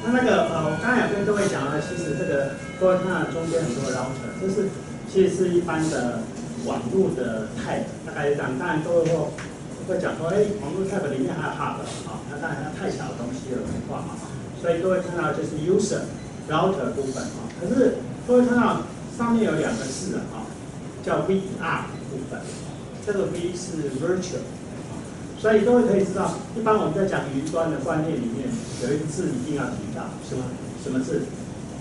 我刚才有跟各位讲了，其实这个各位看到中间很多的 router， 其实是一般的网络的 type， 大概是这样。当然各位会讲说，网络 type 里面还有 hub 那当然它太小的东西了，没话所以各位看到就是 user router 部分可是各位看到上面有两个字叫 VR 部分，这个 V 是 virtual。所以各位可以知道，一般我们在讲云端的观念里面，有一个字一定要提到，什么字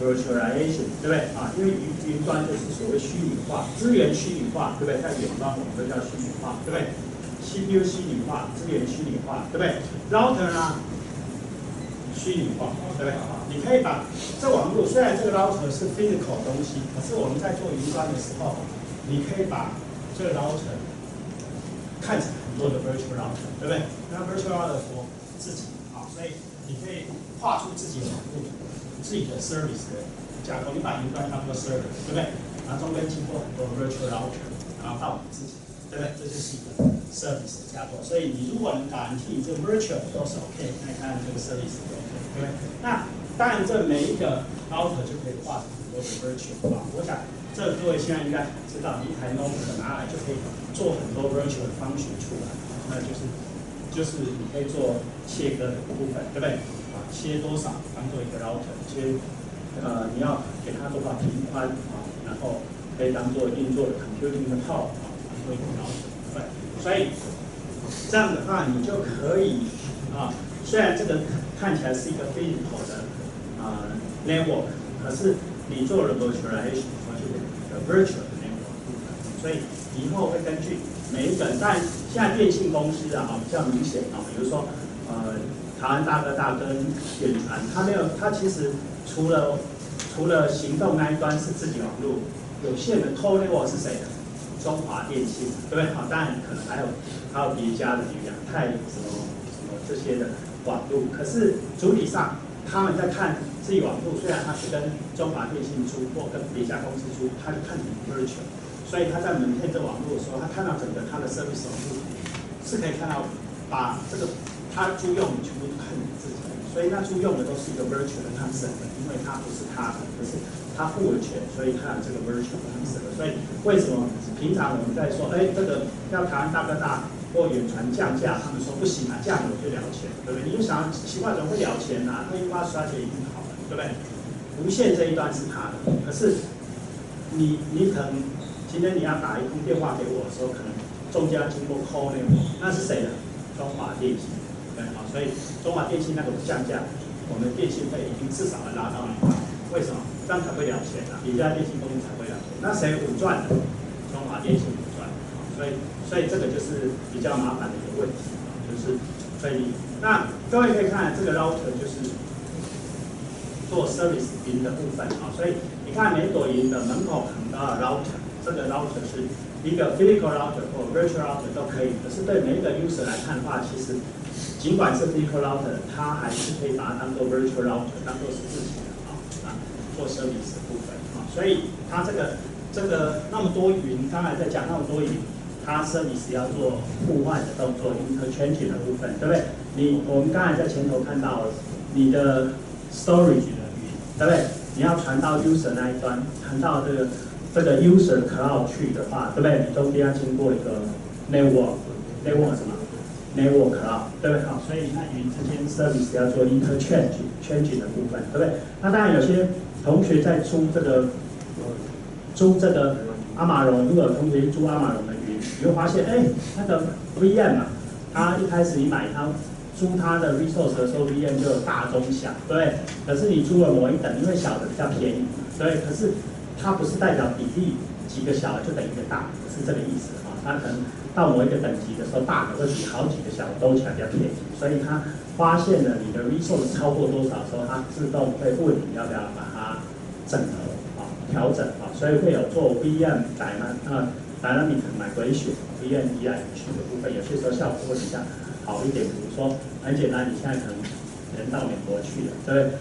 ？virtualization， 对不对因为云端就是所谓虚拟化，资源虚拟化，对不对？在远端我们都叫虚拟化，对不对 ？CPU 虚拟化，资源虚拟化，对不对 ？router 呢，虚拟化，对不对？你可以把这网络，虽然这个 router 是 physical 东西，可是我们在做云端的时候，你可以把这个 router 看成很多的 virtual router， 对不对？那 virtual router for 自己所以你可以画出自己的网络、自己的 service 的架构。你把云端当做 service， 对不对？然后中间经过很多 virtual router， 然后到你自己，对不对？这就是一个 service 的架构。所以你如果能garantie这个 virtual 都是 OK， 那你看这个 service 就 OK， 对不对？那当然这每一个 router 就可以画成很多的 virtual 我想。这各位现在应该知道，你一台 notebook 拿来就可以做很多 virtual 的 function 出来，那就是你可以做切割的部分，对不对？切多少当做一个 router， 切你要给它多少频宽然后可以当做运作的 computing 的 power 当做一个 router， 对。所以这样的话，你就可以虽然这个看起来是一个 physical 的network， 可是你做了 virtualization。virtual 的 network 部分，所以以后会根据每一个人，但现在电信公司比较明显比如说台湾大哥大跟远传，它其实除了行动那一端是自己网络，有线的 core network 是谁的？中华电信，对不对？当然可能还有别家的，比如亚太什么这些的网络，可是主体上他们在看自己网络，虽然他是跟中华电信租或跟别家公司租，他就看你 virtual， 所以他在门片这网络的时候，他看到整个他的 service 网络是可以看到把这个他租用你全部都看你自己，所以那租用的都是一个 virtual 的 concept， 因为它不是他的，可是他付了钱，所以他有这个 virtual 的 concept。所以为什么平常我们在说，这个要台湾大哥大或远传降价，他们说不行降我就了钱，对不对？你就想奇怪怎么会了钱那infrastructure一定好了，对不对？无线这一端是他的，可是你可能今天你要打一通电话给我的时候，可能中间要经过 call 那是谁的？中华电信，对所以中华电信那个不降价，我们电信费一定至少要拉到100，为什么？这样才会了钱别家电信公司才会了钱。那谁稳赚的？中华电信稳赚，所以这个就是比较麻烦的一个问题就是所以那各位可以看这个 router 就是做 service 云的部分所以你看每朵云的门口很高的 router， 这个 router 是一个 physical router 或 virtual router 都可以，可是对每一个 user 来看的话，其实尽管是 physical router， 它还是可以把它当做 virtual router， 当做是自己的做 service 的部分所以它这个那么多云，刚才在讲那么多云，它 service 要做互换的动作 interchanging 的部分，对不对？我们刚才在前头看到你的 storage 的云，对不对？你要传到 user 那一端，传到这个 user cloud 去的话，对不对？你中间要经过一个 network 什么 network cloud， 对不对？所以那云之间 service 要做 interchanging 的部分，对不对？那当然有些同学在租这个阿玛龙，如果有同学租阿玛龙的云，你会发现，那个 VM 它一开始你买它租它的 resource 的时候 ，VM 就有大中小，对不对？可是你租了某一等，因为小的比较便宜，对，可是它不是代表比例几个小的就等于一个大，不是这个意思它可能到某一个等级的时候，大的会比好几个小的兜起来比较便宜，所以它发现了你的 resource 超过多少的时候，它自动会问你要不要把它整合调整所以会有做 VM dynamic migration VM 依赖去的部分，有些时候效果会比较好一点。比如说很简单，你现在可能人到美国去了，对不对？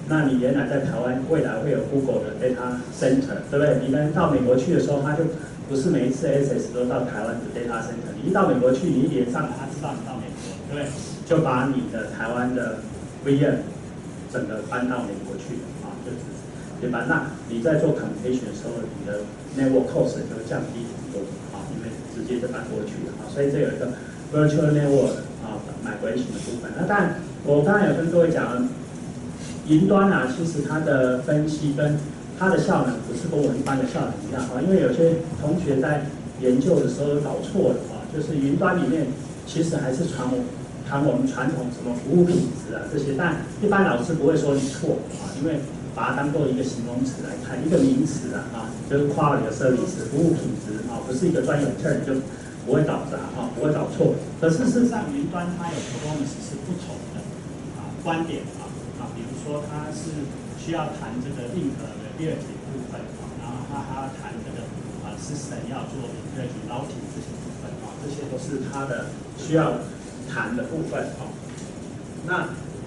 那你原来在台湾，未来会有 Google 的 data center， 对不对？你人到美国去的时候，它就不是每一次 access 都到台湾的 data center， 你一到美国去，你一连上，它知道你到美国，对不对？就把你的台湾的 VM 整个搬到美国去啊，就是对吧？那你在做 computation 的时候，你的 network cost 就会降低很多啊，因为直接就搬过去了啊，所以这有一个 virtual network 啊 migration 的部分。那当然，我刚才有跟各位讲，云端啊，其实它的分析跟它的效能不是跟我一般的效能一样啊，因为有些同学在研究的时候搞错了啊，就是云端里面其实还是谈我们传统什么服务品质啊这些，但一般老师不会说你错啊，因为把它当做一个形容词来看，一个名词啊，就是 quality of service 服务品质啊，不是一个专有 term 就不会搞砸啊，不会搞错。可是事实上，云端它有 performance 是不同的观点比如说它是需要谈这个 link 的 ability 部分然后它还要谈这个system 要做 intelligent routing 这些部分这些都是它的需要谈的部分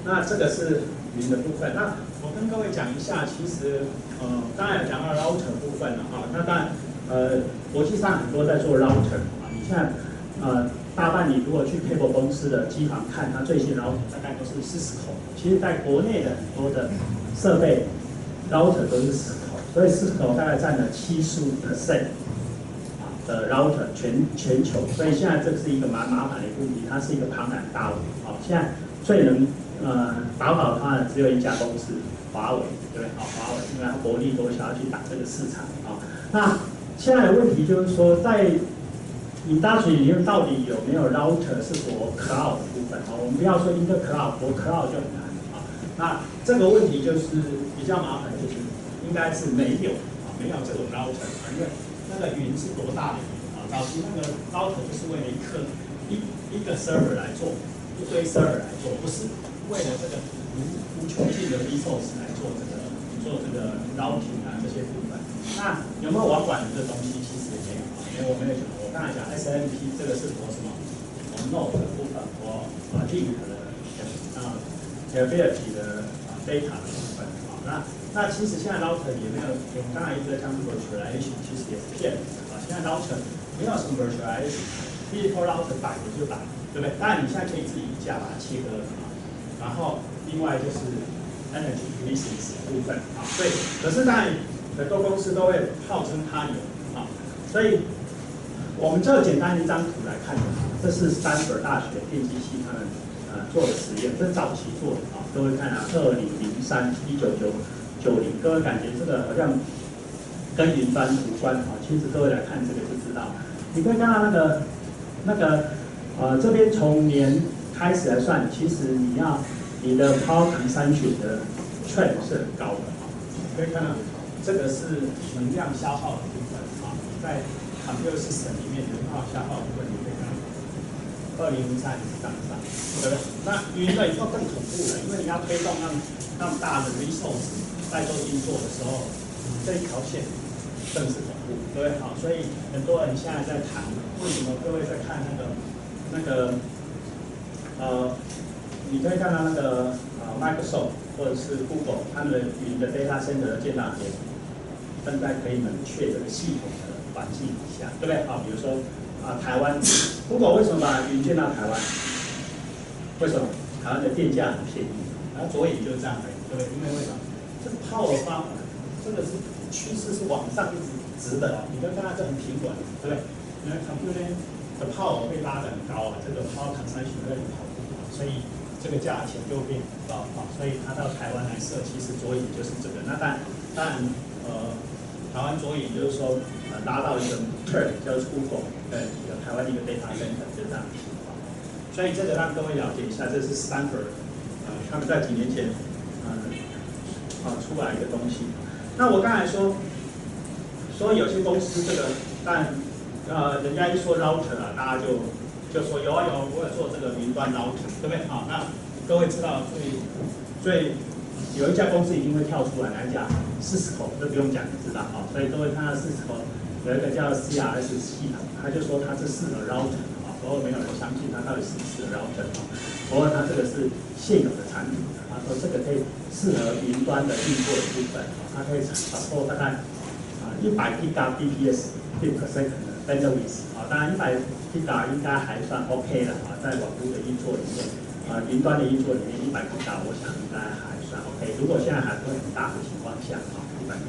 那这个是云的部分。那我跟各位讲一下，其实刚才有讲到 router 部分了那当然国际上很多在做 router 你现在大半你如果去 cable 公司的机房看，它最新 router 大概都是Cisco。其实，在国内的很多的设备 router 都是Cisco，所以Cisco大概占了75% 的 router 全球。所以现在这是一个蛮麻烦的问题，它是一个庞然大物现在最能打倒它的只有一家公司，华为，对不对？华为，因为它薄利多销要去打这个市场那现在的问题就是说，在industry 里面到底有没有 router 是for cloud 的部分我们不要说 inter cloud， for cloud 就很难那这个问题就是比较麻烦，就是应该是没有没有这种 router， 因为那个云是多大的云早期那个 router 就是为了一个 server 来做，一堆 server 来做，不是为了这个无穷尽的 resource 来做这个 routing 这些部分。那有没有网管的这东西？其实也没有因为我没有讲，我刚才讲 SMP 这个是我什么？我 node 的部分，我link 的capability 的data 的部分那其实现在 router 也没有，我们刚才一直在讲 virtualization， 其实也是骗人的现在 router 没有什么 virtualization，physical router 摆着就摆，对不对？当然你现在可以自己架把它切割然后另外就是 energy efficiency 的部分所以可是当然很多公司都会号称它有所以我们这简单一张图来看这是斯坦福大学电机系他们做的实验，这是早期做的各位看2003-1990，各位感觉这个好像跟云端无关其实各位来看这个就知道，你可以看到那个这边从年开始来算，其实你的 power consumption 的 trend 是很高的可以看到这个是能量消耗的部分在 computer system 里面能量消耗的部分你可以看到2003是上对不对？那云的以后更恐怖了，因为你要推动那么大的 resource 在做运作的时候，这一条线更是恐怖，对不对？所以很多人现在在谈，为什么各位在看那个你可以看到那个Microsoft 或者是 Google 他们的云的 data center 的建造点，正在可以冷却这个系统的环境底下，对不对？比如说台湾 Google 为什么把云建到台湾？为什么？台湾的电价很便宜，然后着眼就是这样的，对不对？因为为什么？这个 power 这个是趋势是往上一直直的你会看到这很平稳，对不对？因为 computing 的 power 会拉得很高这个 power consumption 会很高所以这个价钱就会变很高所以它到台湾来设，其实着眼就是这个。那当然台湾着眼就是说拉到一个 term 叫做 Google 有台湾的一个 data center 就这样所以这个让各位了解一下，这是 Stanford 他们在几年前出来的东西。那我刚才说有些公司这个，但人家一说 router 大家就说有我有做这个云端 router， 对不对？那各位知道最有一家公司一定会跳出来，哪一家 ？Cisco， 这不用讲，你知道所以各位看到 Cisco 有一个叫 CRS 系统，他就说它是适合 router。不过没有人相信它到底是不是 router 不过它这个是现有的产品他说这个可以适合云端的运作的部分它可以support大概100 Gbps per second 的 bandwidth当然100 Gbps 应该还算 OK 了在网络的运作里面云端的运作里面100 Gbps 我想应该还算 OK 如果现在还不会很大的情况下啊，一般的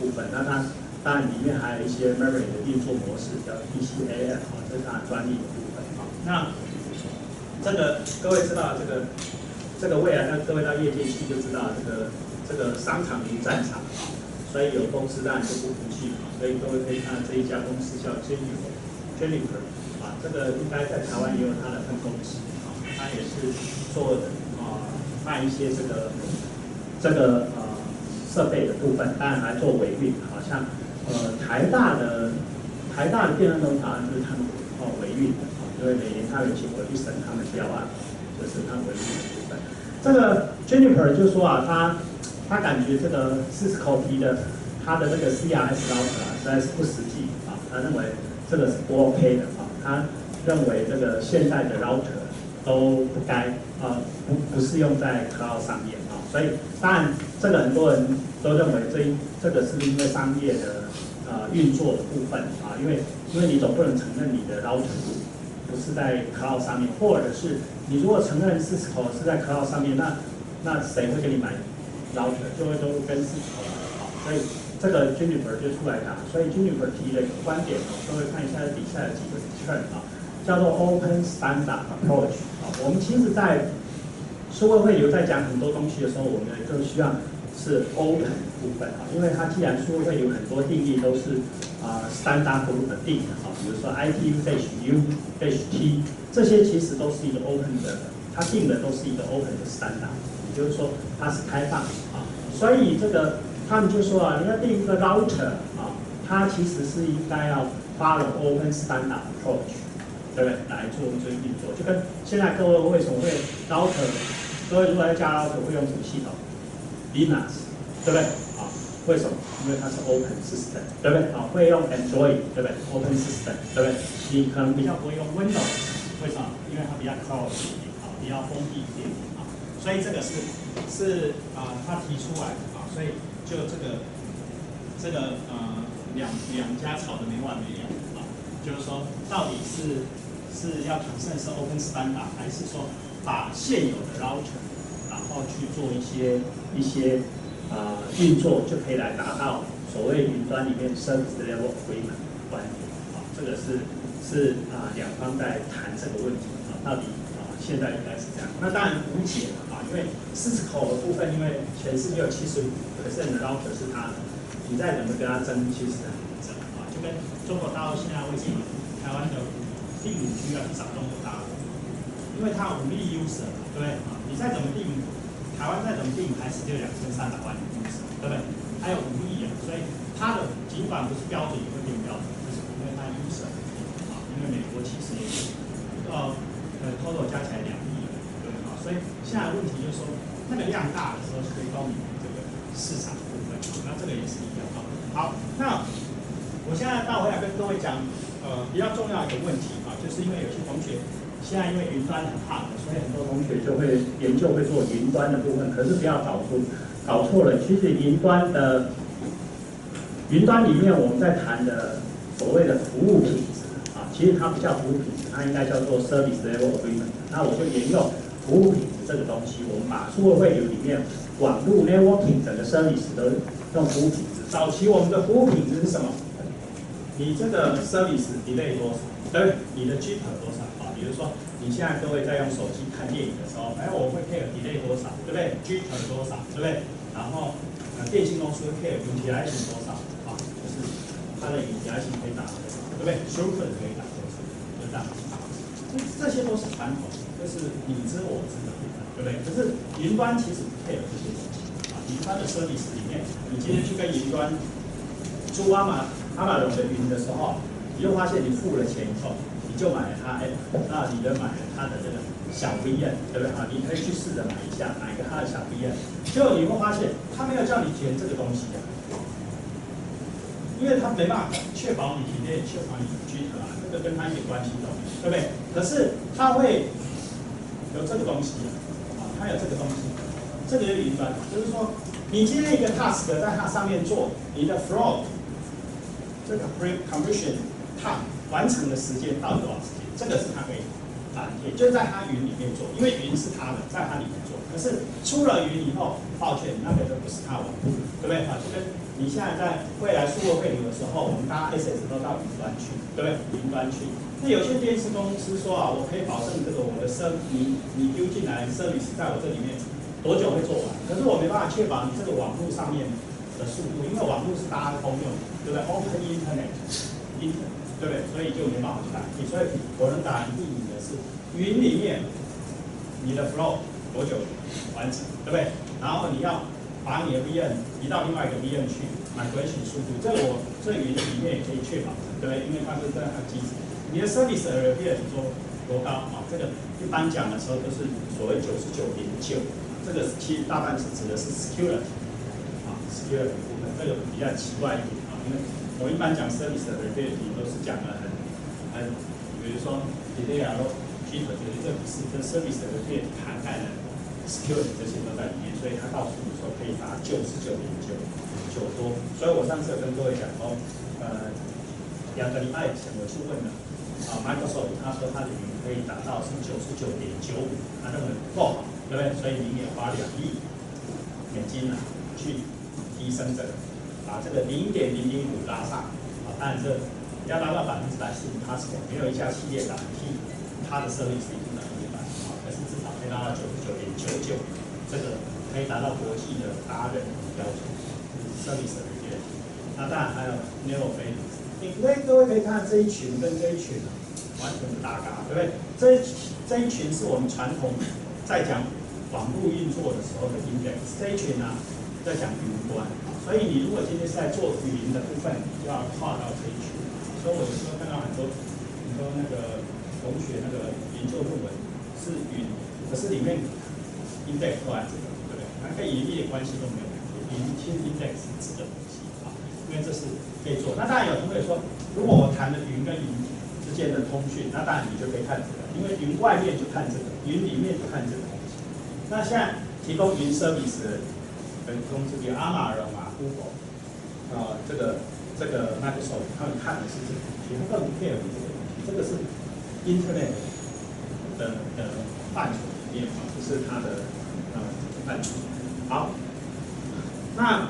部分，那它当然里面还有一些 memory 的运作模式叫 PCAF 啊，这是它专利的部分啊。那这个各位知道这个未来呢，各位到业界去就知道这个商场如战场啊，所以有公司当然就不服气啊，所以各位可以看到这一家公司叫 Jennifer 啊，这个应该在台湾也有它的分公司啊，它也是做卖一些这个设备的部分，当然还做维运，好像台大的电动车好像就是他们维运的啊，因为每年他有请我去审他们标案，就是他维运的部分。这个 Jennifer 就说啊，他感觉这个 Cisco 提的他的那个 CRS router 啊实在是不实际啊，他认为这个是不 OK 的啊，他认为这个现在的 router 都不该不适用在 cloud 上面啊，所以当然这个很多人都认为这个是因为商业的运作的部分啊，因为你总不能承认你的 router 不是在 cloud 上面，或者是你如果承认 Cisco 是在 cloud 上面，那谁会给你买 router 就会都跟 Cisco 啊，所以这个 Jennifer 就出来打，所以 Jennifer 提了一个观点各位看一下底下有几个 term 啊，叫做 Open Standard Approach 啊，我们其实在数位会流在讲很多东西的时候，我们就希望是 open 部分啊，因为它既然数位会有很多定义都是standard group 定的啊，比如说 ITU-U-T 这些其实都是一个 open 的，它定的都是一个 open 的 standard， 也就是说它是开放啊，所以这个他们就说啊，你要定一个 router 啊，它其实是应该要 follow open standard approach， 对不对？来做这个运作，就跟现在各位为什么会 router， 各位如果要加 router 会用什么系统 ？Linux， 对不对？啊，为什么？因为它是 open system， 对不对？啊，会用 Android， 对不对 ？open system， 对不对？你可能比较不会用 Windows， 为什么？因为它比较 closed 一点啊，比较封闭一点啊，所以这个是他提出来的啊，所以就这个两家吵得没完没了啊，就是说到底是要承认是 open standard， 还是说把现有的 router， 然后去做一些运作，就可以来达到所谓云端里面 service level agreement 的观点啊，这个是两方在谈这个问题啊，到底现在应该是这样。那当然无解了啊，因为Cisco的部分，因为全世界有75% 的 router 是它的，你再怎么跟它争，其实很难争啊，就跟中国大陆现在为什么台湾的第5G要去找中国大陆，因为它有5亿 user， 对不对啊？你再怎么定，台湾再怎么定，还是就2300万 user， 对不对？还有5亿啊，所以它的尽管不是标准，也会变标准，为什么？因为它 user 啊，因为美国其实也是total 加起来2亿，对啊，所以现在的问题就是说，那个量大的时候是可以高你这个市场部分，那这个也是一样啊。好，那我现在倒回来跟各位讲，比较重要的一个问题啊，就是因为有些同学现在因为云端很hot，所以很多同学就会研究会做云端的部分，可是不要搞错了，其实云端里面我们在谈的所谓的服务品质啊，其实它不叫服务品质，它应该叫做 service level agreement。那我就沿用服务品质这个东西，我们把数位会流里面网络 networking 整个 service 都用服务品质。早期我们的服务品质是什么？你这个 service delay 多少？对，你的 jitter 多少啊？比如说你现在各位在用手机看电影的时候，我会 care delay 多少，对不对 ？jitter 多少，对不对？然后电信公司会 care 语调性多少啊？就是它的语调性可以打多少，对不对 ？throughput 可以打多少，就这样。这些都是传统，就是你知我知的部分，对不对？可是云端其实不 care 这些东西啊。云端的 service 里面，你今天去跟云端租阿玛龙的云的时候，你就发现你付了钱以后，你就买了它，那你就买了它的这个小 VM， 对不对啊？你可以去试着买一下，买一个它的小 VM， 结果你会发现，它没有叫你填这个东西啊，因为它没办法确保你体内确保你的 jitter 啊，这个跟它一点关系都没有，对不对？可是它会有这个东西啊，它有这个东西，这个就是云端，就是说你今天一个 task 在它上面做，你的 flow。这个 conversion time 完成的时间到底多少时间？这个是它可以打贴，就在它云里面做，因为云是它的，在它里面做。可是出了云以后，抱歉，那个就不是它网路，对不对？啊，就跟你现在在未来数位汇流的时候，我们大家 access 都到云端去，对不对？云端去。那有些电视公司说啊，我可以保证这个我的你丢进来 service 在我这里面多久会做完？可是我没办法确保你这个网络上面的速度，因为网络是大家通用，对不对 ？Open Internet， 对不对？所以就没办法去打印。所以我能打印你的是云里面你的 flow 多久完成，对不对？然后你要把你的 VM 移到另外一个 VM 去 ，migration 速度，这个云里面也可以确保，对不对？因为它是这样的机制。你的 service availability 多高啊？这个一般讲的时候都是所谓99.9，这个其实大半是指的是 security 啊 security 部分，这个比较奇怪一点啊，因为我一般讲 service availability 都是讲的很，比如说 delay 啊、G 和这不是跟 service availability 涵盖的 security 这些都在里面，所以它告诉你说可以达99.9多，所以我上次有跟各位讲说，2个礼拜以前我去问了。Microsoft 他说他的云可以达到是99.95，他认为不够好，对不对？所以明年花2亿美金去提升这个，把这个0.005拉上。当然这要达到100%是 impossible， 没有一家企业敢替它的service一定100%，可是至少可以达到99.99，这个可以达到国际的达人标准，是 service 的标准。那当然还有 narrow band。各位可以看这一群跟这一群完全不搭嘎，对不对？这一群是我们传统在讲网络运作的时候的 index， 这一群在讲云端，所以你如果今天是在做云的部分，你就要跨到这一群。所以我有时候看到很多那个同学那个研究论文是云，可是里面 index 都在这个，对不对？它跟盈利的关系都没有，其实 index 是指的东西啊，因为这是。可以做，那当然有同学说，如果我谈的云跟云之间的通讯，那当然你就可以看这个，因为云外面就看这个，云里面就看这个东西。那现在提供云 service 的公司，比如Amazon Google， 这个 Microsoft， 他们看的是这个东西，他更不 care 这个东西，这个是 Internet 的范畴里面啊，不是它的范畴。好，那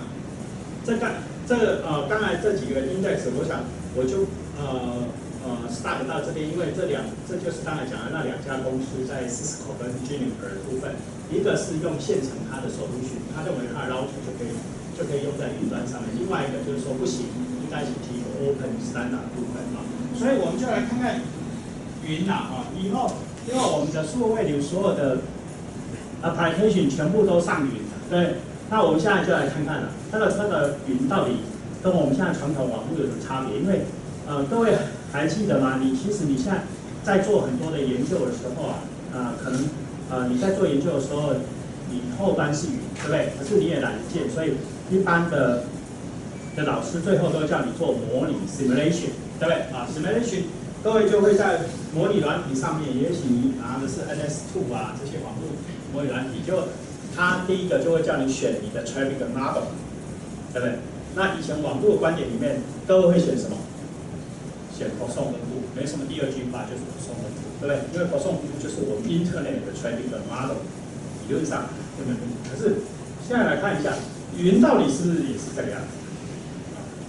刚才这几个 index， 我想我就start 到这边，因为这就是刚才讲的那2家公司在 Cisco 跟 Juniper 的部分，一个是用现成它的solution，他认为它的 router 就可以用在云端上面，另外一个就是说不行，应该是提供 open standard 部分啊，所以我们就来看看云以后因为我们的数位流所有的 application 全部都上云了，对。那我们现在就来看看了，它的云到底跟我们现在传统网络有什么差别？因为各位还记得吗？其实你现在在做很多的研究的时候可能你在做研究的时候，你后端是云，对不对？可是你也懒得见，所以一般的老师最后都叫你做模拟 simulation， 对不对？simulation 各位就会在模拟软体上面，也许你拿的是 NS2 这些网络模拟软体就。它第一个就会叫你选你的 traffic model， 对不对？那以前网络观点里面，各位会选什么？选可送分布，没什么第二句话就是可送分布，对不对？因为可送分布就是我们 Internet 的 traffic model， 理论上根本没有。可是现在来看一下，云到底是不是也是这个样子？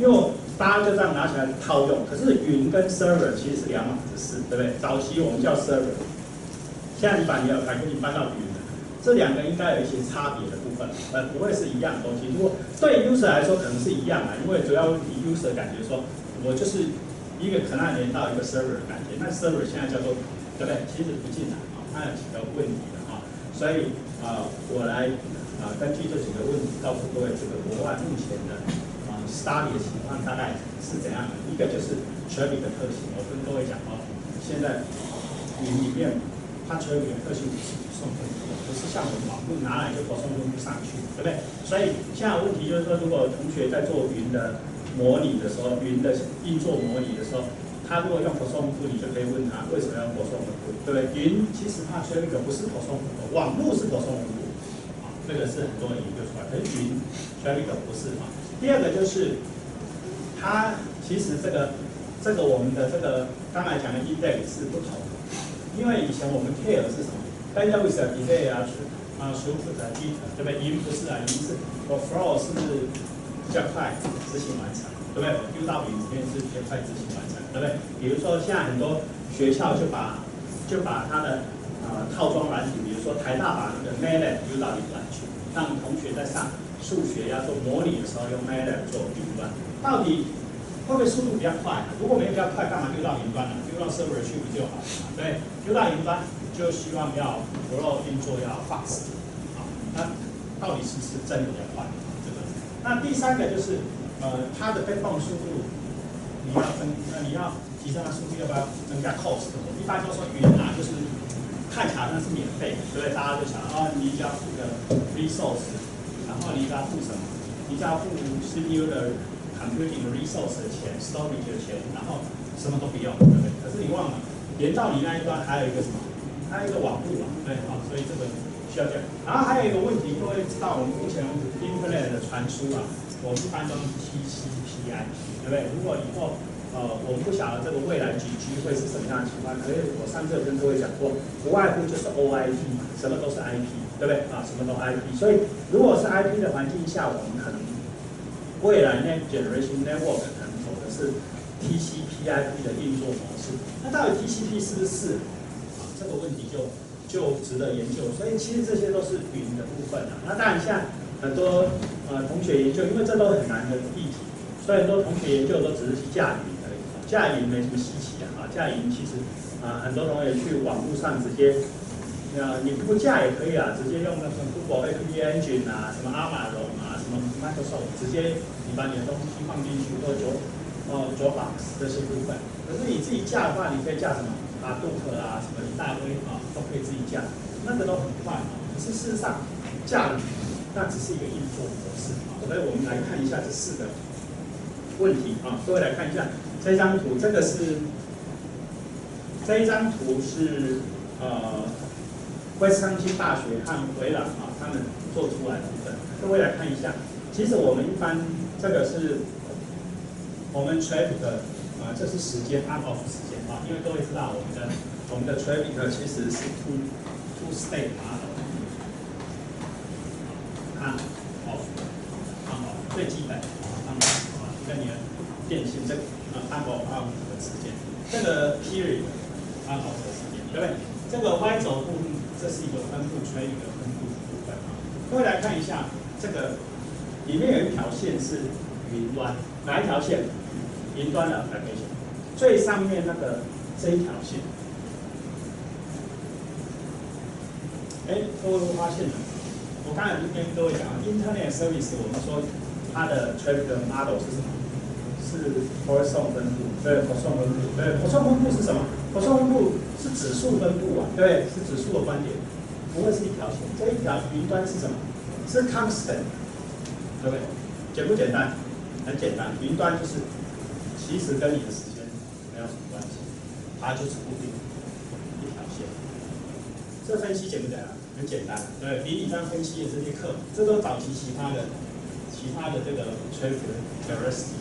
因为大家就这样拿起来套用，可是云跟 server 其实是2码子事，对不对？早期我们叫 server， 现在你把你的把给你搬到云。这2个应该有一些差别的部分，不会是一样的东西。如果对 user 来说可能是一样因为主要问题 user 感觉说，我就是一个 client 连到一个 server 的感觉，那 server 现在叫做，对不对？其实不进来它有几个问题的所以我来根据这几个问题告诉各位，这个国外目前的study 的情况大概是怎样的。一个就是 traffic 的特性，我跟各位讲现在云里面它 traffic 的特性是送分布，不是像我们网络拿来就可送分布上去，对不对？所以现在问题就是说，如果同学在做云的模拟的时候，云的运作模拟的时候，他如果用可送分布，你就可以问他为什么要可送分布，对不对？云其实它 traffic 不是可送分布，网络是可送分布，这个是很多人研究出来，可是云 traffic 不是第二个就是它其实这个我们的这个刚才讲的 index 是不同的，因为以前我们 care 是什么？Bandwidth delay throughput 的 bit， 对不对？云不是啊，云是我 flow 是比较快执行完成，对不对？我丢到云里面是比较快执行完成，对不对？比如说现在很多学校就把它的套装软体，比如说台大把那个 MATLAB 丢到云端去，让同学在上数学要做模拟的时候用 MATLAB 做云端，到底会不会速度比较快？如果没有比较快，干嘛丢到云端呢？丢到 server 去不就好了嘛？对，丢到云端就希望要 flow 运作要 fast， 那到底是不是真的比较快？这个。那第三个就是它的 backbone 速度，你要提升它速度，要不要增加 cost？ 一般都说云啊，就是看起来好像是免费，对不对？大家就想你只要付个 resource， 然后你只要付什么？你只要付 CPU 的 computing 的 resource 的钱 ，storage 的钱，然后什么都不用，对不对？可是你忘了，连到你那一端还有一个什么？还有一个网路啊，对，所以这个需要这样。然后还有一个问题，各位知道我们目前 Internet 的传输啊，我们一般都用 TCP/IP， 对不对？如果以后我们不晓得这个未来5G 会是什么样的情况，可是我上次有跟各位讲过，不外乎就是 OIP 嘛，什么都是 IP， 对不对？什么都 IP。所以如果是 IP 的环境下，我们可能未来 Next Generation Network 可能走的是 TCP/IP 的运作模式。那到底 TCP 是不是？这个问题就值得研究。所以其实这些都是云的部分啊。那当然现在很多同学研究，因为这都很难的议题，所以很多同学研究都只是去架云而已。架云没什么稀奇啊，架云其实很多同学去网络上直接，你不架也可以啊，直接用那个 Google App Engine 啊，什么 Amazon 啊，什么 Microsoft， 直接你把你的东西放进去，或者Dropbox 这些部分。可是你自己架的话，你可以架什么Hadoop 啊，什么一大堆都可以自己架，那个都很快可是事实上架那只是一个运作模式所以我们来看一下这4个问题各位来看一下这张图，这一张图是威斯康星大学和微软他们做出来的部分。各位来看一下，其实我们一般这个是我们 traffic 这是时间 on off 时间因为各位知道我们的 traffic 其实是 two state model on off 最基本on off 跟你的电信这个on off 的时间，这个 period on off 的时间，对不对？这个 Y 轴部分这是一个分布 traffic 的分布部分各位来看一下，这个里面有一条线是云端，哪一条线？云端的 application， 最上面那个这一条线，各位会发现了，我刚才跟各位讲 ，Internet Service 我们说它的 traffic model 是什么？是 Poisson 分布，对 Poisson 分布，对 Poisson 分布是什么 ？Poisson 分布是指数分布对，是指数的观点，不会是一条线。这一条云端是什么？是 constant， 对不对？简不简单？很简单，云端就是。其实跟你的时间没有什么关系，它就是固定一条线。这分析简不简单？很简单，对，比你刚分析的这些课，这都早期其他的这个 traffic characteristic。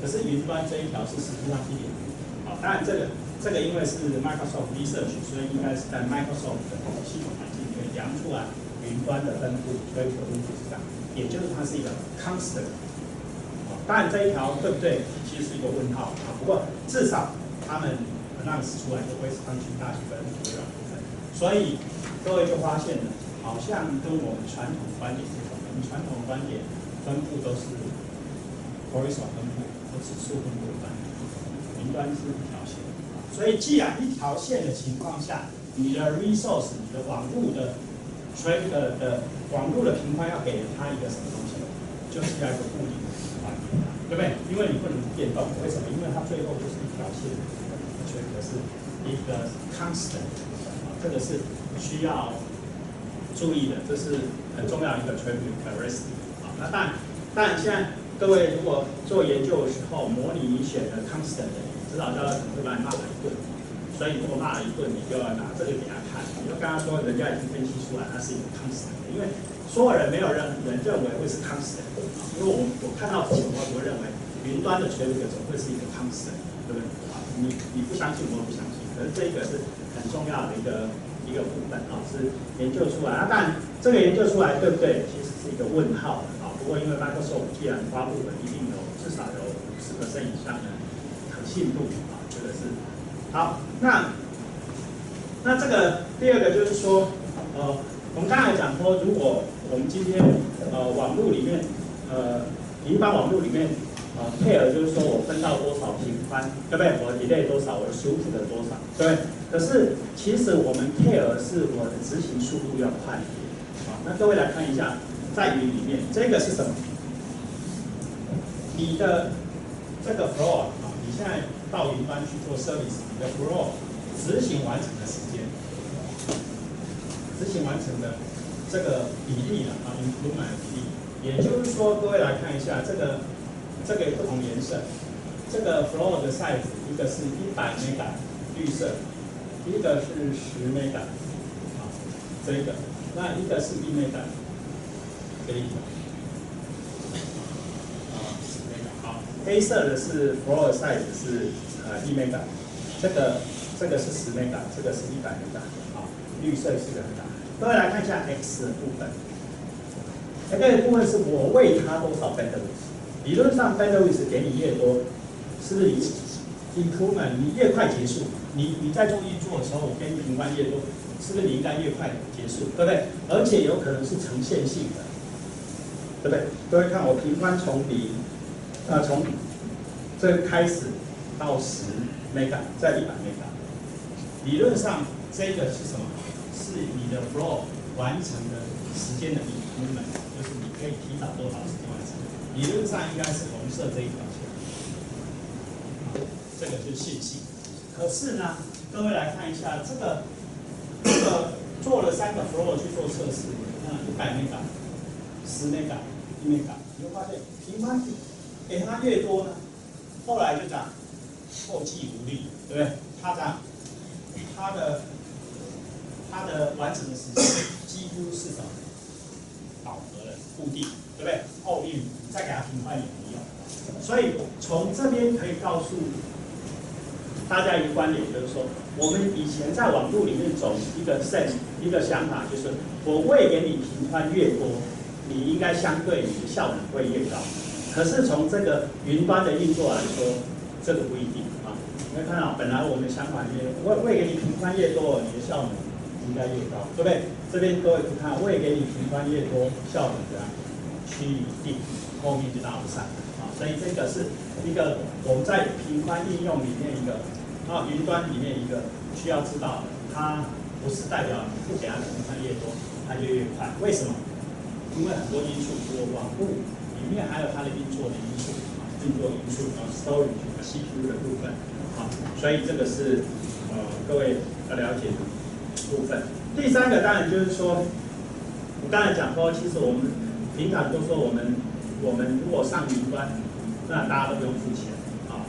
可是云端这一条是实际上1.5。当然这个因为是 Microsoft Research， 所以应该是在 Microsoft 的系统环境里面量出来云端的分布 traffic 分布是这样，也就是它是一个 constant。当然这一条对不对，其实是一个问号不过至少他们 announce 出来就威斯康星大学跟微软部分，所以各位就发现了，好像跟我们传统观点不同。我们传统观点分布都是 Poisson 分布或指数分布的观点，云端是一条线。所以既然一条线的情况下，你的 resource， 你的网络的 traffic 的网络的频宽要给它一个什么东西，就是要一个固定的。对不对？因为你不能变动，为什么？因为它最后就是一条线，这个是一个 constant， 这个是需要注意的，这是很重要的一个 traffic characteristic。那当然现在各位如果做研究的时候，模拟你选的 constant， 指导教授可能会把你骂了一顿，所以如果骂了一顿，你就要拿这个给他看，你就跟他说，人家已经分析出来它是一个 constant， 因为所有人没有人认为会是 constant。因为我看到之前，我会认为云端的 traffic 总会是一个 constant， 对不对？你不相信，我也不相信。可是这一个是很重要的一个一个部分是研究出来。当然，这个研究出来对不对，其实是一个问号的不过因为 Microsoft 既然发布了，一定有至少有50%以上的可信度这个是好。那这个第二个就是说，我们刚才讲说，如果我们今天网络里面平板网络里面pair 就是说我分到多少频宽，对不对？我 delay 多少，我的throughput的多少，对不对？可是其实我们 pair 是我的执行速度要快一点。那各位来看一下，在云里面这个是什么？你的这个 flow 你现在到云端去做 service， 你的 flow 执行完成的时间，执行完成的这个比例improvement 比例，也就是说，各位来看一下这个有不同颜色，这个 flow 的 size， 一个是100 mega 绿色，一个是10 mega 这个，那一个是1 mega 这一个。黑色的是 flow size 是1 mega， 这个是10 mega， 这个是100 mega， 绿色是很大。各位来看一下 X 的部分 ，X 的部分是我喂它多少 bandwidth， 理论上 bandwidth 给你越多，是不是improvement 你越快结束？你在做运作的时候，我给你频宽越多，是不是你应该越快结束，对不对？而且有可能是呈现性的，对不对？各位看我频宽从从这个开始到10 mega， 再100 mega， 理论上这个是什么？是你的 flow 完成的时间的improvement，就是你可以提早多少时间完成。理论上应该是红色这一条线，这个是线性。可是呢，各位来看一下这个做了3个 flow 去做测试，100 mega、10 mega、1 mega， 你会发现频宽给它越多呢，后来就讲后继无力，对不对？它讲它的完成的时间几乎是什么饱和了，固定，对不对？后面再给它频宽也没用。所以从这边可以告诉大家一个观点，就是说，我们以前在网络里面走一个想法，就是我喂给你频宽越多，你应该相对你的效能会越高。可是从这个云端的运作来说，这个不一定你会看到，本来我们的想法里面，喂给你频宽越多，你的效能应该越高，对不对？这边各位看，喂给你频宽越多，效能怎样趋于一定，后面就搭不上所以这个是一个我们在频宽应用里面一个云端里面一个需要知道的，它不是代表你不给它频宽越多，它就越快。为什么？因为很多因素，除了网络里面还有它的运作的因素storage CPU 的部分所以这个是各位要了解的部分。第3个当然就是说，我刚才讲说，其实我们平常都说我们如果上云端，那大家都不用付钱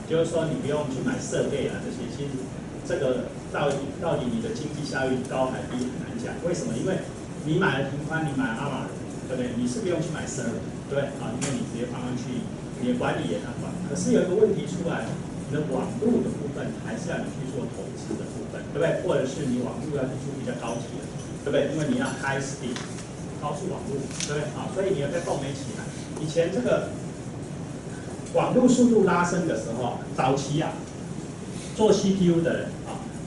就是说你不用去买设备这些，其实这个到底你的经济效益高还低很难讲。为什么？因为你买了频宽，你买了阿玛，对不对？你是不用去买 server， 对不对因为你直接放上去，你的管理也他管。可是有一个问题出来，你的网络的部分还是要你去做投资的部分，对不对？或者是你网络要去做比较高级的，对不对？因为你要 high speed 高速网络，对不对所以你要被动没起来。以前这个网络速度拉升的时候，早期做 CPU 的人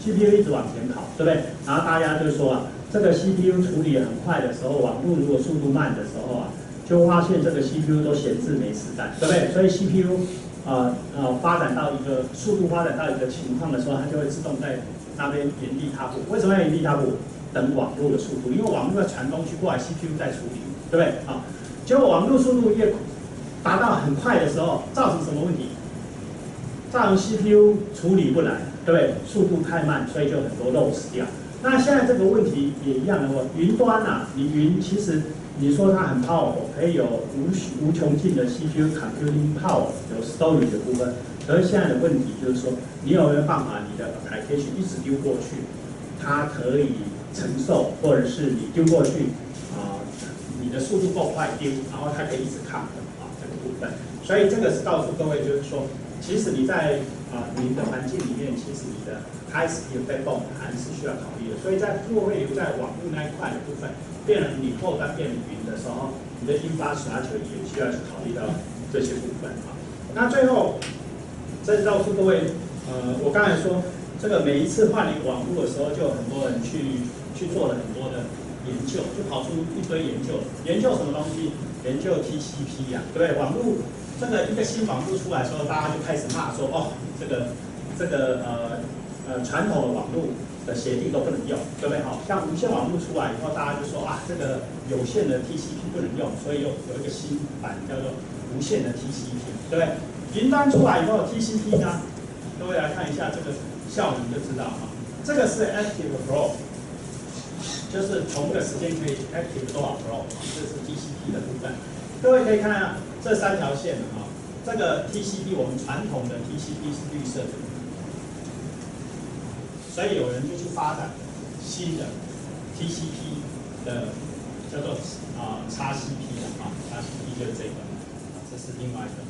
CPU 一直往前跑，对不对？然后大家就说这个 CPU 处理很快的时候，网络如果速度慢的时候就发现这个 CPU 都闲置没时干，对不对？所以 CPU 发展到一个速度发展到一个情况的时候，它就会自动在那边原地踏步。为什么要原地踏步？等网络的速度，因为网络要传东西过来 ，CPU 在处理，对不对结果网络速度越达到很快的时候，造成什么问题？造成 CPU 处理不来，对不对？速度太慢，所以就很多 loss 掉。那现在这个问题也一样的云端你云其实你说它很 powerful， 可以有无穷尽的 CPU computing power， 有 storage 的部分。可是现在的问题就是说，你有没有办法你的 application 一直丢过去，它可以承受，或者是你丢过去你的速度够快丢，然后它可以一直看这个部分。所以这个是告诉各位，就是说，其实你在云的环境里面，其实你的 high speed backbone 还是需要考虑的。所以在数位流在网络那一块的部分，变成你后端变成云的时候，你的 infrastructure 也需要去考虑到这些部分啊。那最后，再告诉各位，我刚才说这个每一次换一个网络的时候，就有很多人去做了很多的研究，就跑出一堆研究，研究什么东西？研究 TCP 呀、对不对？网络这个一个新网络出来的时候，大家就开始骂说，哦，这个传统的网络的协定都不能用，对不对？好，像无线网络出来以后，大家就说啊，这个有线的 TCP 不能用，所以有一个新版叫做无线的 TCP， 对不对？云端出来以后 ，TCP 呢，各位来看一下这个效能就知道哈，这个是 active flow， 就是同一个时间可以 active 多少 flow， 这是 TCP 的部分。各位可以看啊，这三条线啊，这个 TCP 我们传统的 TCP 是绿色的，所以有人就去发展新的 TCP 的叫做XCP 的XCP 就是这个，这是另外一个，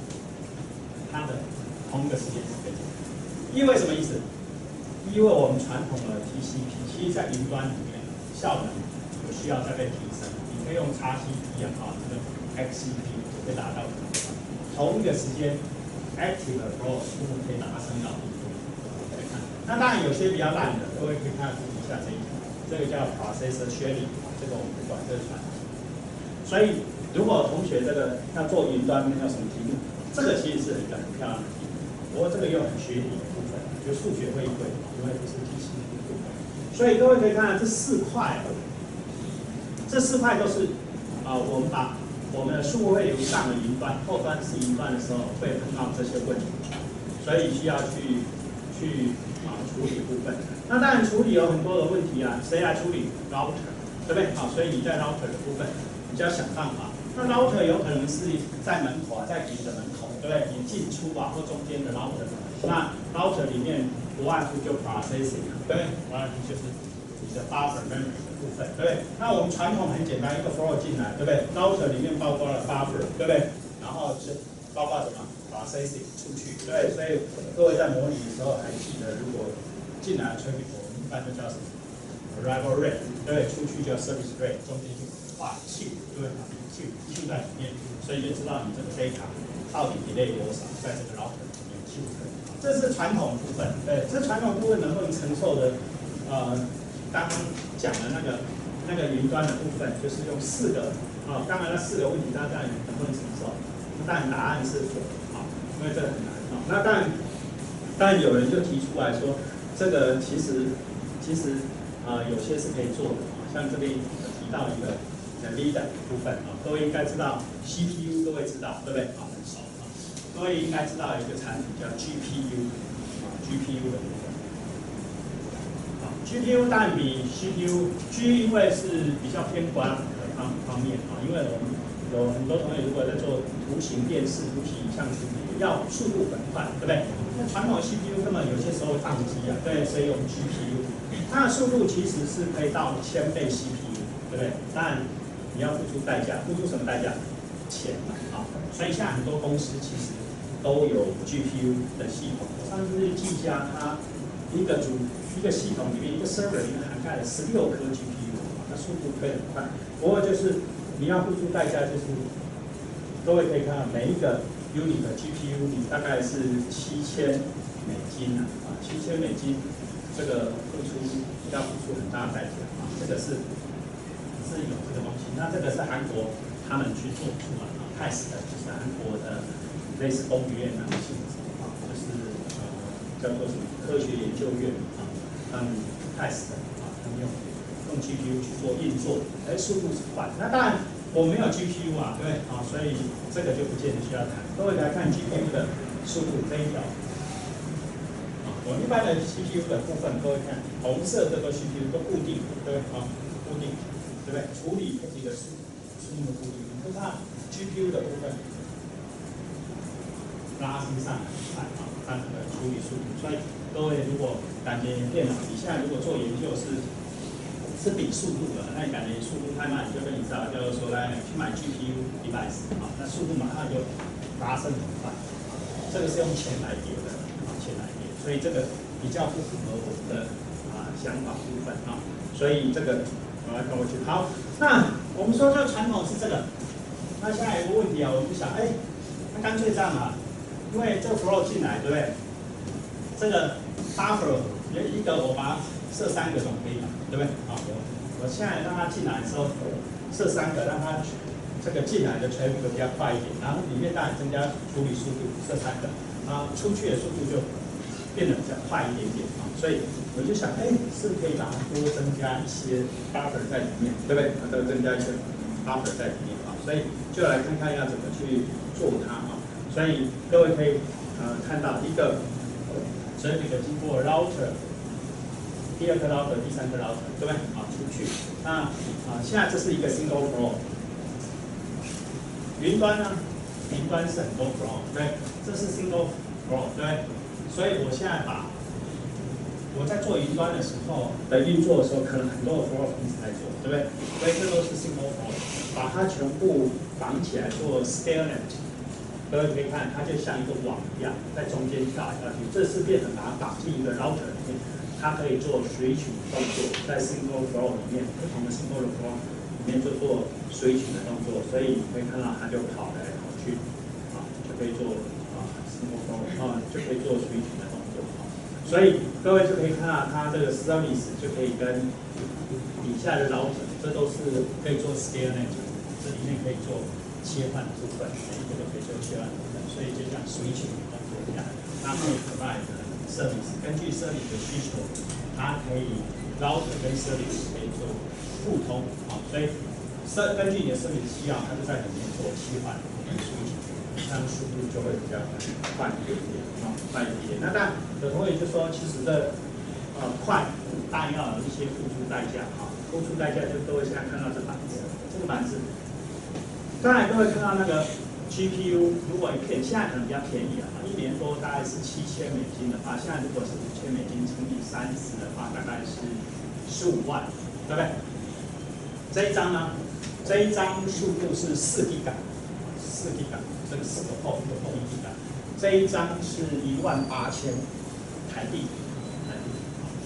它的同一个时间是这个，意味什么意思？因为我们传统的 TCP 其实在云端里面效能有需要再被提升，你可以用XCP 这个 XCP 可以达到同一个时间 active flow 速度可以达到升到那当然有些比较烂的，各位可以看底下这一条，这个叫 processor sharing， 这个我们不管，这是传统。所以如果同学这个要做云端要什么题目，这个其实是一个很漂亮的题目，不过这个又很学理的部分，就数学会一会，因为不是题型的部分。所以各位可以看到这四块都是我们把我们的数位流上了云端，后端是云端的时候会碰到这些问题，所以需要去处理部分。那当然处理有很多的问题啊，谁来处理 ？router， 对不对？好，所以你在 router 的部分，你就要想办法。那 router 有可能是在门口在云的门口，对不对？你进出或中间的 router， 那 router 里面不外乎就 processing， 对不对？不外乎就是你的 buffer memory 的部分，对不对？那我们传统很简单，一个 flow 进来，对不对 ？router 里面包括了 buffer， 对不对？然后是包括什么 processing 出去，对。所以各位在模拟的时候还记得，如果进来的 traffic 我们一般都叫什么 arrival rate， 对，出去叫 service rate， 中间就画 Q， 对不对 ？Q 在里面，所以就知道你这个 data 到底 delay 多少，在这个 router 里面 Q。这是传统部分，对，这传统部分能不能承受的？刚刚讲的那个云端的部分，就是用4个当然那4个问题，大家能不能承受？当然答案是否因为这个很难那当然有人就提出来说。这个其实有些是可以做的像这边提到一个leader 部分各位应该知道 CPU， 各位知道对不对很熟各位应该知道一个产品叫 GPU 的部分GPU 当然比 CPU，G 因为是比较偏管理的方面因为我们有很多同学如果在做图形辨识、图形影像处理，要速度很快，对不对？那传统 CPU 根本有些时候会宕机对，所以用 GPU， 它的速度其实是可以到1000倍 CPU， 对不对？当然你要付出代价，付出什么代价？钱嘛所以现在很多公司其实都有 GPU 的系统。上次技嘉它一个系统里面一个 server 里面涵盖了16颗 GPU， 它速度可以很快。不过就是你要付出代价，就是各位可以看到每一个 unit 的 GPU 你大概是$7000$7000，这个要付出很大的代价这个是有这个东西。那这个是韩国他们去做出来test 的，就是韩国的类似工学院那种性质就是叫做什么科学研究院他们 test 的他们用 GPU 去做运作，速度是快。那当然我没有 GPU 对所以这个就不见得需要谈。各位来看 GPU 的速度这一条我们一般的 CPU 的部分，各位看红色这个 CPU 都固定，对不对固定，对不对？处理自己的速度固定。你看 GPU 的部分拉升上来它的处理速度。所以各位如果感觉电脑，你现在如果做研究是比速度的，那你感觉速度太慢，你就跟你知道，就是说来去买 GPU device 那速度马上就拉升很快。这个是用钱来叠的，前来一点，所以这个比较不符合我们的想法部分啊，所以这个我来看过去。好，那我们说这个传统是这个，那现在有个问题啊，我们就想，那干脆这样啊，因为这个 flow 进来，对不对？这个 buffer 一个我把它设3个总可以嘛，对不对？好，我现在让它进来的时候设3个，让它这个进来的traffic比较快一点，然后里面当然增加处理速度，设3个，出去的速度就变得比较快一点点啊，所以我就想，是不是可以把它多增加一些 buffer 在里面，对不对？多增加一些 buffer 在里面啊，所以就来看看要怎么去做它啊。所以各位可以看到一个 traffic 经过 router， 第2个 router， 第3个 router， 对不对？出去。那现在这是一个 single flow。云端呢？云端是很多 flow， 对，这是 single flow， 对。所以我现在我在做云端的时候的运作的时候，可能很多的 flow 一直在做，对不对？所以这都是 single flow， 把它全部绑起来做 scalet。各位可以看，它就像一个网一样，在中间跳来跳去。这是变成把它绑进一个 router 里面，它可以做 switch 动作，在 single flow 里面，不同的 single flow 里面就做 switch 的动作，所以你可以看到它就跑来跑去，就可以做single flow， 就可以做 switch 的动作。所以各位就可以看到它这个 service 就可以跟底下的 router， 这都是可以做 scalet， 这里面可以做切换的部分，这个可以做切换的部分，所以就像 switch 的动作一样，它可以 provide service， 根据 service 的需求，它可以 router 跟 service 可以做互通，所以根据你的 service 需要，它就在里面做切换跟 switch， 这样速度就会比较快一点点，快一点。那当然有同学就说，其实这快当然要有一些付出代价付出代价就各位现在看到这板子，这个板子。当然，各位看到那个 GPU， 如果一片现在可能比较便宜1年多大概是$7000的话，现在如果是$5000乘以30的话，大概是15万，对不对？这一张呢，这一张速度是4 G， 这个4个后，1个后1 G， 这一张是18000台币，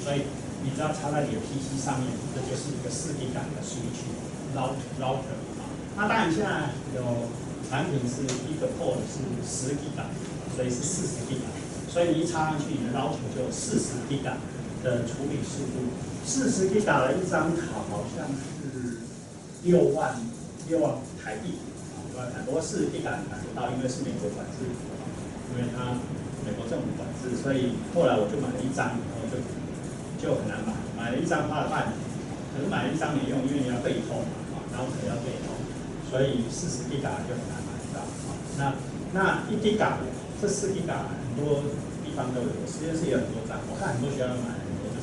所以你只要插在你的 PC 上面，这就是一个4 G 的switch router。那当然，现在有产品是一个 port 是10 G， 所以是40 G， 所以你一插上去，你的 router 就有40 G 的处理速度。40 G 的一张卡好像是6万台币，不过40 G 买不到，因为是美国管制，因为它美国政府管制，所以后来我就买了一张，然后就很难买了一张花了半年，可是买了一张没用，因为你要背痛然后可能要背痛。所以40 G 就很难买到那1 G 这4 G 很多地方都有，实验室也有很多张，我看很多学校都买了很多张，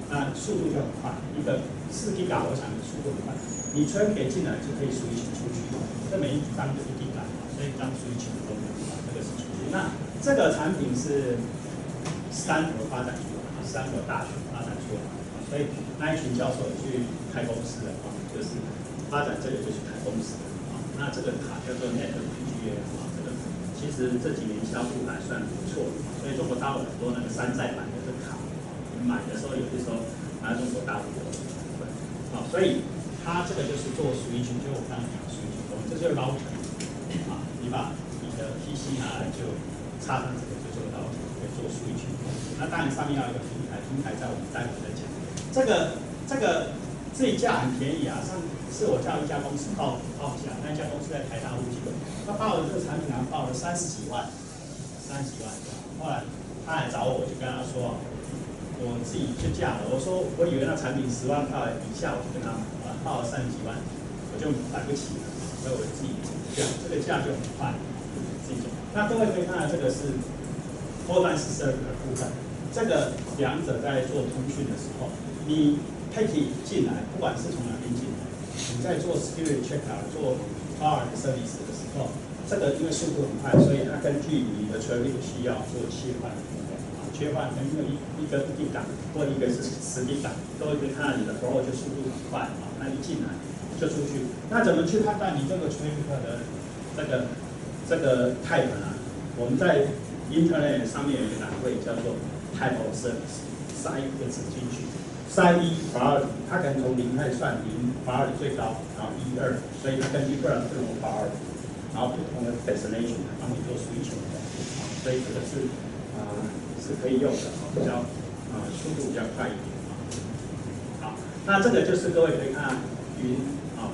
那速度就很快。一个4 G 我想速度很快，你吹给进来就可以switch出去，这每一张就1 G， 所以当switch都没有这个是出去。那这个产品是斯坦福发展出来，斯坦福大学发展出来，所以那一群教授去开公司的就是发展这个就去开公司。那这个卡叫做 NetPGA 这个其实这几年销路还算不错，所以中国大陆很多那个山寨版的这个卡，你买的时候有些时候拿中国大陆的部分，所以它这个就是做 switch， 就我刚刚讲 switch， 这就是 router， 你把你的 PC 拿来就插上这个就做 router， 可以做 switch。那当然上面要有一个平台，平台在我们待会再讲。这一架很便宜上次我叫一家公司报价，那一家公司在台大附近，他报了这个产品报了30几万，后来他来找我，就跟他说，我自己就价了，我说我以为那产品10万块以下，我就跟他买，报了30几万，我就买不起了，所以我自己价，这个价就很快，自己讲。那各位可以看到这个是后端是 server 的部分，这个两者在做通讯的时候，你packet 进来，不管是从哪边进来，你在做 security check 做 power service 的时候，这个因为速度很快，所以它根据你的 traffic 需要做切换的部分切换，因为一个1 G 或一个是10 G 都可以看到你的 flow 就速度很快那一进来就出去。那怎么去判断你这个 traffic 的这个 type 我们在 Internet 上面有一个栏位叫做 Type of Service， 塞一个字进去，塞1 它可能从0开始算，0最高，然后1、2，所以它根据个人不同的然后不同的 destination 帮你做 switching 的，所以这个是是可以用的，比较速度比较快一点。好，那这个就是各位可以看到云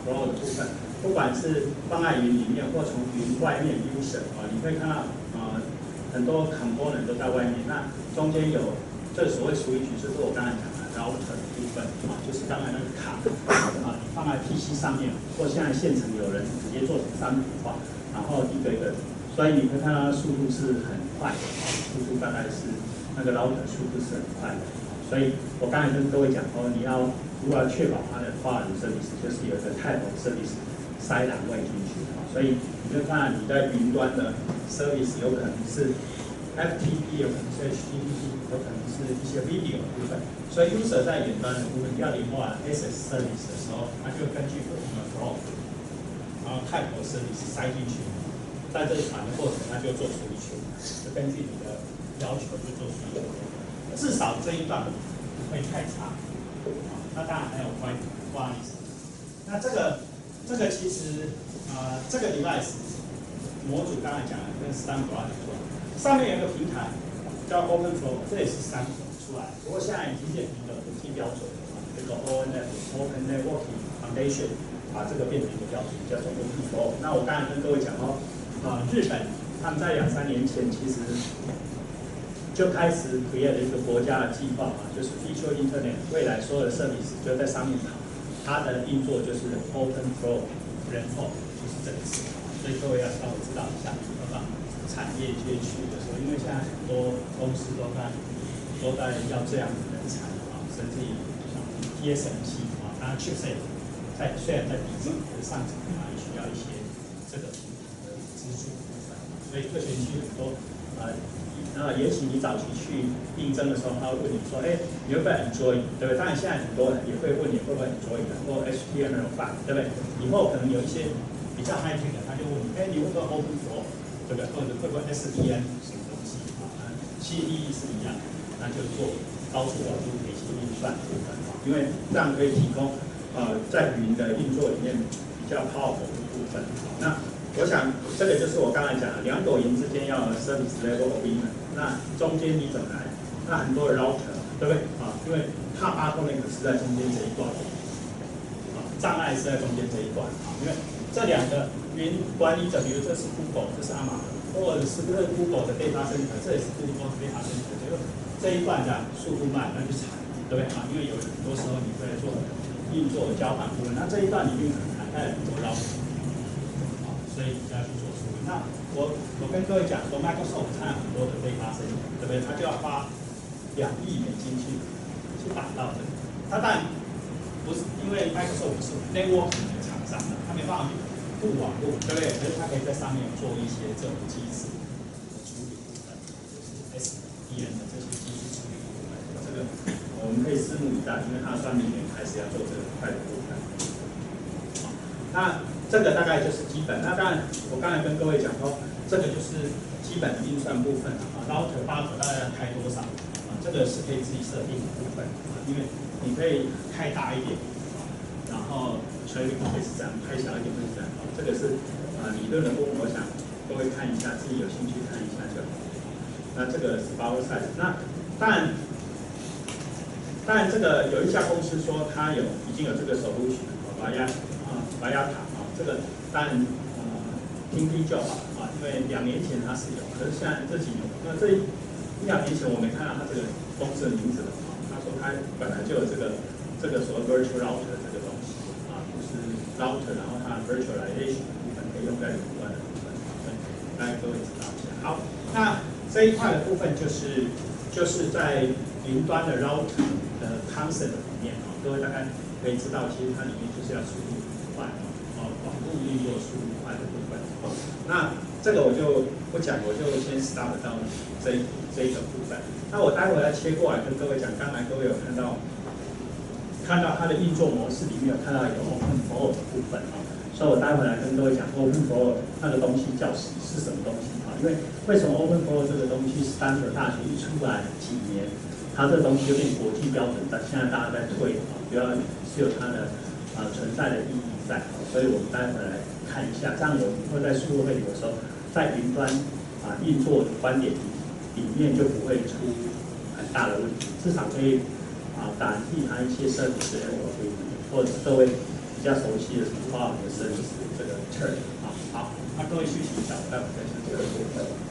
flow 的部分，不管是放在云里面或从云外面 user 你会看到很多 component 都在外面，那中间有这所谓 switch， 就是我刚才讲的 router 的部分就是刚才那个卡你放在 PC 上面，或现在现成有人直接做成3幅画，然后一个一个，所以你会看到它速度是很快的，速度大概是那个 router 速度是很快的，所以我刚才跟各位讲你要如果要确保它的跨人 service， 就是有一个 type of service 塞栏位进去，所以你就看你在云端的 service 有可能是 FTP， 有可能是 HTTP， 有可能是一些 video 的部分，所以 user 在远端的部分要联络 access service 的时候，它就根据不同的 flow， 然后 type of service 塞进去，在这个传的过程，它就做switch，就根据你的要求去做switch，至少这一段不会太差。那当然还有不好意思，那这个其实这个 device 模组刚才讲的跟 Stanford 做，上面有一个平台叫 OpenFlow， 这也是 Stanford 出来，不过现在已经变成一个国际标准这个 Open Networking Foundation 把这个变成一个标准，叫做 OpenFlow。那我刚才跟各位讲日本他们在2、3年前其实就开始 create 了一个国家的计划就是 Future Internet， 未来所有的 service 就在上面跑，它的运作就是 OpenFlow， 然后就是这个词，所以各位要稍微知道一下，产业街区的时候，因为现在很多公司都在要这样的人才甚至于像 TSMC它确实虽然在比重的上涨也需要一些这个平台的资助，所以各学区很多也许你早期去应征的时候，他会问你说，你会不会 enjoy， 对不对？当然现在很多人也会问你会不会 enjoy 或 HTML5， 对不对？以后可能有一些比较 high tech 的，他就问你，你会不会 open flow， 对不对？或者会不会 SDN 什么东西其实意义是一样的，那就做高速网络培训运算部分因为这样可以提供在云的运作里面比较 powerful 的部分那我想这个就是我刚才讲的2朵云之间要有 service level agreement， 那中间你怎么来？那很多的 router， 对不对因为怕bottleneck是在中间这一段障碍是在中间这一段因为这2个云管理者，比如这是 Google， 这是 Amazon， 或者是Google 的 data center， 这也是 Google 的 data center， 就这一段速度慢，那就惨，对不对因为有很多时候你在做运作的交换部分，那这一段一定很难在很多 router。所以你要去做处理。那我跟各位讲说 ，Microsoft 它很多的data center， 对不对？它就要花2亿美金去打造这个。它当然不是因为 Microsoft 不是 networking 的厂商它没办法布网络，对不对？可是它可以在上面做一些这种机制的处理部分，就是 SDN 的这些机制处理部分。这个我们可以拭目以待，因为它算明年开始要做这个块的部分。那这个大概就是基本。那当然，我刚才跟各位讲说，这个就是基本的运算部分router 大概要开多少这个是可以自己设定的部分因为你可以开大一点然后traffic会是这样，开小一点会是这样这个是理论的部分，我想各位看一下，自己有兴趣看一下就好。那这个是 power size。那当然这个有一家公司说它已经有这个solution巴亚塔这个当然听听就好因为2年前它是有，可是现在这几年，那这1、2年前我没看到它这个公司的名字了他说它本来就有这个所谓 virtual router 这个东西就是 router， 然后它的 virtualization 的部分可以用在云端的部分，大家各位知道一下。好，那这一块的部分就是在云端的 router 的 concept 里面各位大概可以知道，其实它里面就是要速度快网络运作速度快的部分那这个我就不讲，我就先 start 到这一个部分。那我待会要切过来跟各位讲，刚才各位有看到它的运作模式里面有看到有 OpenFlow 的部分所所以我待会来跟各位讲 Open Flow 那个东西是什么东西啊？因为为什么 Open Flow 这个东西，Stanford 大学一出来几年，它这个东西就变国际标准，但现在大家在推啊，主要是有它的存在的意义在，所以我们待会来看一下，这样我们会在数位会议的时候，在云端运作的观点里面就不会出很大的问题，至少可以打替它一些 service SOP， 或者是各位比较熟悉的什么 cloud 的 service 这个 term 好，那各位休息一下，我待会再讲这个部分。